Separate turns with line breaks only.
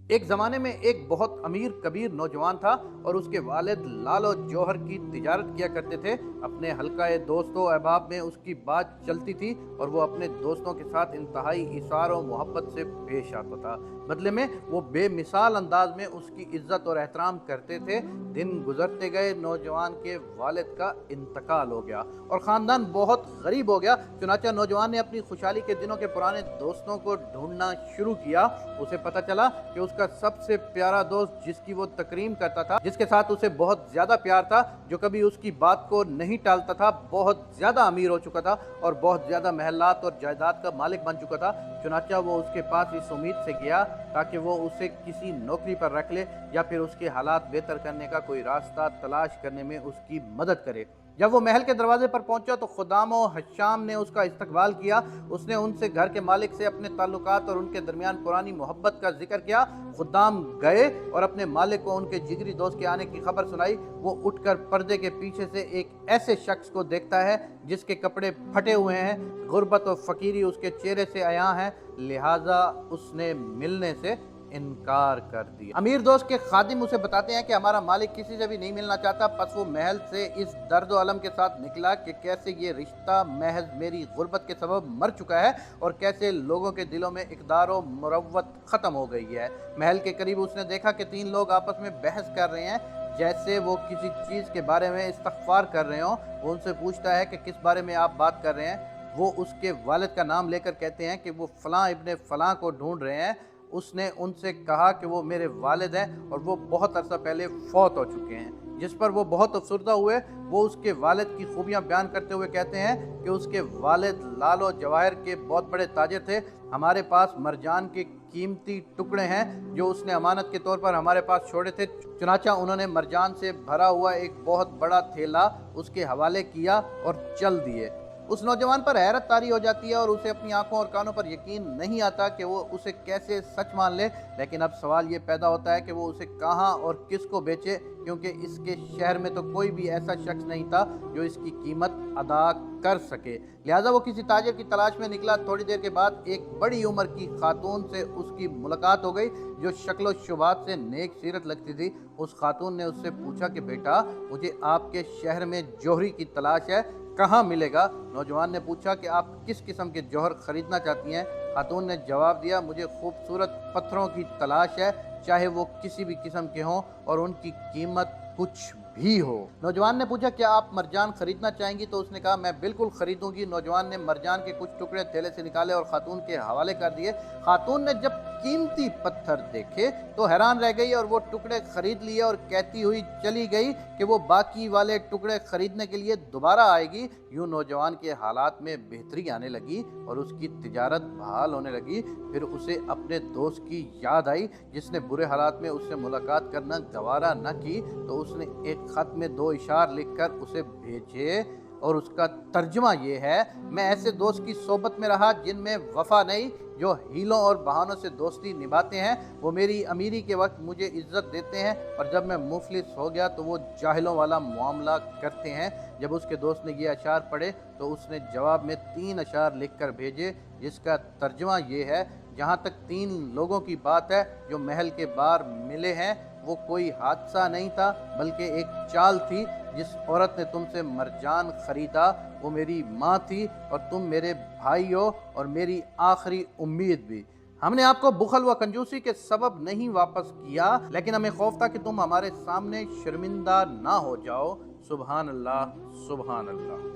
ایک زمانے میں ایک بہت امیر کبیر نوجوان تھا اور اس کے والد لالو جوہر کی تجارت کیا کرتے تھے۔ اپنے حلقہ دوست و احباب میں اس کی بات چلتی تھی اور وہ اپنے دوستوں کے ساتھ انتہائی ایثار و محبت سے پیش آتا تھا۔ بدلے میں وہ بے مثال انداز میں اس کی عزت اور احترام کرتے تھے۔ دن گزرتے گئے، نوجوان کے والد کا انتقال ہو گیا اور خاندان بہت غریب ہو گیا۔ چنانچہ نوجوان نے اپنی خوشحالی کے دنوں کے پرانے دوستوں کو ڈھونڈنا شروع کیا۔ اسے پتہ چلا کہ اس کا سب سے پیارا دوست، جس کی وہ تکریم کرتا تھا، جس کے ساتھ اسے بہت زیادہ پیار تھا، جو کبھی اس کی بات کو نہیں ٹالتا تھا، بہت زیادہ امیر ہو چکا تھا اور بہت زیادہ محلات اور جائیداد کا مالک بن چکا تھا۔ چنانچہ وہ اس کے پاس اس امید سے گیا تاکہ وہ اسے کسی نوکری پر رکھ لے یا پھر اس کے حالات بہتر کرنے کا کوئی راستہ تلاش کرنے میں اس کی مدد کرے۔ جب وہ محل کے دروازے پر پہنچا تو خدام و حشام نے اس کا استقبال کیا۔ اس نے ان سے گھر کے مالک سے اپنے تعلقات اور ان کے درمیان پرانی محبت کا ذکر کیا۔ خدام گئے اور اپنے مالک کو ان کے جگری دوست کے آنے کی خبر سنائی۔ وہ اٹھ کر پردے کے پیچھے سے ایک ایسے شخص کو دیکھتا ہے جس کے کپڑے پھٹے ہوئے ہیں، غربت و فقیری اس کے چہرے سے عیاں ہے، لہٰذا اس نے ملنے سے انکار کر دیا۔ امیر دوست کے خادم اسے بتاتے ہیں کہ ہمارا مالک کسی سے بھی نہیں ملنا چاہتا۔ پس وہ محل سے اس درد و الم کے ساتھ نکلا کہ کیسے یہ رشتہ محض میری غربت کے سبب مر چکا ہے اور کیسے لوگوں کے دلوں میں اقدار و مروت ختم ہو گئی ہے۔ محل کے قریب اس نے دیکھا کہ 3 لوگ آپس میں بحث کر رہے ہیں، جیسے وہ کسی چیز کے بارے میں استغفار کر رہے ہوں۔ وہ ان سے پوچھتا ہے کہ کس بارے میں آپ بات کر رہے ہیں۔ وہ اس کے والد کا نام لے کر کہتے ہیں کہ وہ فلاں ابن فلاں کو ڈھونڈ رہے ہیں۔ اس نے ان سے کہا کہ وہ میرے والد ہیں اور وہ بہت عرصہ پہلے فوت ہو چکے ہیں، جس پر وہ بہت افسردہ ہوئے۔ وہ اس کے والد کی خوبیاں بیان کرتے ہوئے کہتے ہیں کہ اس کے والد لالو جواہر کے بہت بڑے تاجر تھے۔ ہمارے پاس مرجان کے قیمتی ٹکڑے ہیں جو اس نے امانت کے طور پر ہمارے پاس چھوڑے تھے۔ چنانچہ انہوں نے مرجان سے بھرا ہوا ایک بہت بڑا تھیلا اس کے حوالے کیا اور چل دیے۔ اس نوجوان پر حیرت طاری ہو جاتی ہے اور اسے اپنی آنکھوں اور کانوں پر یقین نہیں آتا کہ وہ اسے کیسے سچ مان لے۔ لیکن اب سوال یہ پیدا ہوتا ہے کہ وہ اسے کہاں اور کس کو بیچے، کیونکہ اس کے شہر میں تو کوئی بھی ایسا شخص نہیں تھا جو اس کی قیمت ادا کر سکے۔ لہٰذا وہ کسی تاجر کی تلاش میں نکلا۔ تھوڑی دیر کے بعد ایک بڑی عمر کی خاتون سے اس کی ملاقات ہو گئی جو شکل و شبات سے نیک سیرت لگتی تھی۔ اس خاتون نے اس سے پوچھا کہ بیٹا، مجھے آپ کے شہر میں جوہری کی تلاش ہے، کہاں ملے گا؟ نوجوان نے پوچھا کہ آپ کس قسم کے جوہر خریدنا چاہتی ہیں؟ خاتون نے جواب دیا، مجھے خوبصورت پتھروں کی تلاش ہے، چاہے وہ کسی بھی قسم کے ہوں اور ان کی قیمت کچھ بھی ہو۔ نوجوان نے پوچھا کیا آپ مرجان خریدنا چاہیں گی؟ تو اس نے کہا میں بالکل خریدوں گی۔ نوجوان نے مرجان کے کچھ ٹکڑے تھیلے سے نکالے اور خاتون کے حوالے کر دیے۔ خاتون نے جب قیمتی پتھر دیکھے تو حیران رہ گئی اور وہ ٹکڑے خرید لیے اور کہتی ہوئی چلی گئی کہ وہ باقی والے ٹکڑے خریدنے کے لیے دوبارہ آئے گی۔ یوں نوجوان کے حالات میں بہتری آنے لگی اور اس کی تجارت بحال ہونے لگی۔ پھر اسے اپنے دوست کی یاد آئی جس نے برے حالات میں اس سے ملاقات کرنا گوارا نہ کی، تو اس نے ایک خط میں 2 اشعار لکھ کر اسے بھیجے اور اس کا ترجمہ یہ ہے، میں ایسے دوست کی صحبت میں رہا جن میں وفا نہیں، جو ہیلوں اور بہانوں سے دوستی نبھاتے ہیں۔ وہ میری امیری کے وقت مجھے عزت دیتے ہیں اور جب میں مفلس ہو گیا تو وہ جاہلوں والا معاملہ کرتے ہیں۔ جب اس کے دوست نے یہ اشعار پڑھے تو اس نے جواب میں 3 اشعار لکھ کر بھیجے جس کا ترجمہ یہ ہے، جہاں تک 3 لوگوں کی بات ہے جو محل کے باہر ملے ہیں، وہ کوئی حادثہ نہیں تھا بلکہ ایک چال تھی۔ جس عورت نے تم سے مرجان خریدا وہ میری ماں تھی اور تم میرے بھائی ہو اور میری آخری امید بھی۔ ہم نے آپ کو بخل و کنجوسی کے سبب نہیں واپس کیا، لیکن ہمیں خوف تھا کہ تم ہمارے سامنے شرمندہ نہ ہو جاؤ۔ سبحان اللہ، سبحان اللہ۔